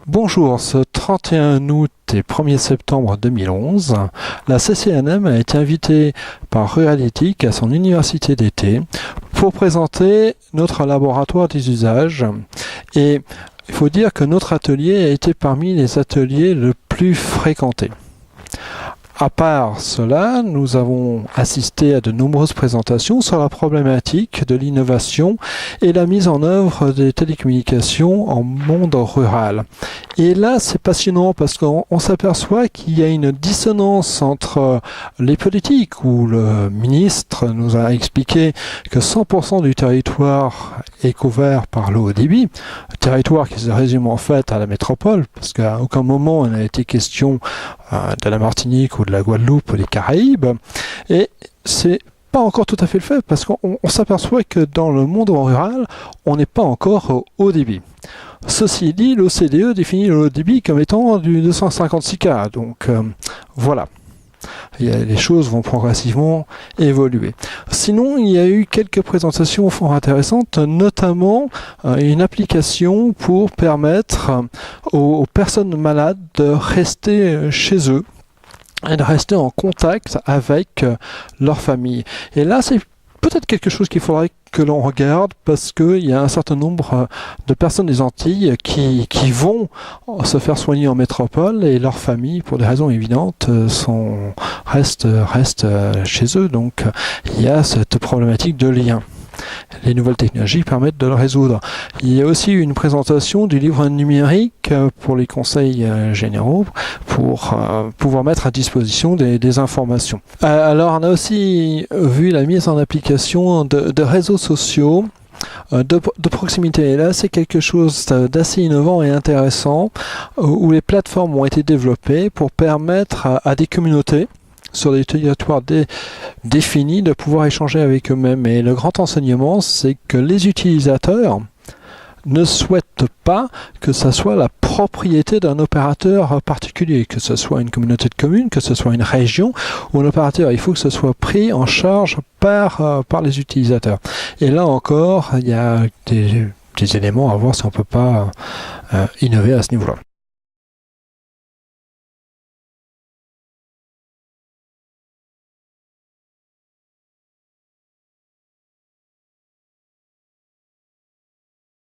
Bonjour, ce 31 août et 1er septembre 2011, la CCNM a été invitée par Ruralytics à son université d'été pour présenter notre laboratoire des usages. Et il faut dire que notre atelier a été parmi les ateliers les plus fréquentés. À part cela, nous avons assisté à de nombreuses présentations sur la problématique de l'innovation et la mise en œuvre des télécommunications en monde rural. Et là, c'est passionnant parce qu'on s'aperçoit qu'il y a une dissonance entre les politiques, où le ministre nous a expliqué que 100% du territoire est couvert par le haut débit, territoire qui se résume en fait à la métropole, parce qu'à aucun moment il n'a été question de la Martinique ou de la Guadeloupe ou des Caraïbes. Et c'est pas encore tout à fait le fait, parce qu'on s'aperçoit que dans le monde rural, on n'est pas encore au haut débit. Ceci dit, l'OCDE définit le haut débit comme étant du 256K. Donc voilà. Les choses vont progressivement évoluer. Sinon, il y a eu quelques présentations fort intéressantes, notamment une application pour permettre aux personnes malades de rester chez eux et de rester en contact avec leur famille. Et là, c'est peut-être quelque chose qu'il faudrait que l'on regarde, parce qu'il y a un certain nombre de personnes des Antilles qui vont se faire soigner en métropole, et leurs familles, pour des raisons évidentes, restent chez eux. Donc il y a cette problématique de lien. Les nouvelles technologies permettent de le résoudre. Il y a aussi une présentation du livre numérique pour les conseils généraux pour pouvoir mettre à disposition des informations. Alors on a aussi vu la mise en application de réseaux sociaux de proximité. Et là, c'est quelque chose d'assez innovant et intéressant, où les plateformes ont été développées pour permettre à des communautés sur des territoires définis de pouvoir échanger avec eux-mêmes. Et le grand enseignement, c'est que les utilisateurs ne souhaitent pas que ce soit la propriété d'un opérateur particulier, que ce soit une communauté de communes, que ce soit une région ou un opérateur. Il faut que ce soit pris en charge par les utilisateurs. Et là encore, il y a des éléments à voir si on ne peut pas innover à ce niveau-là.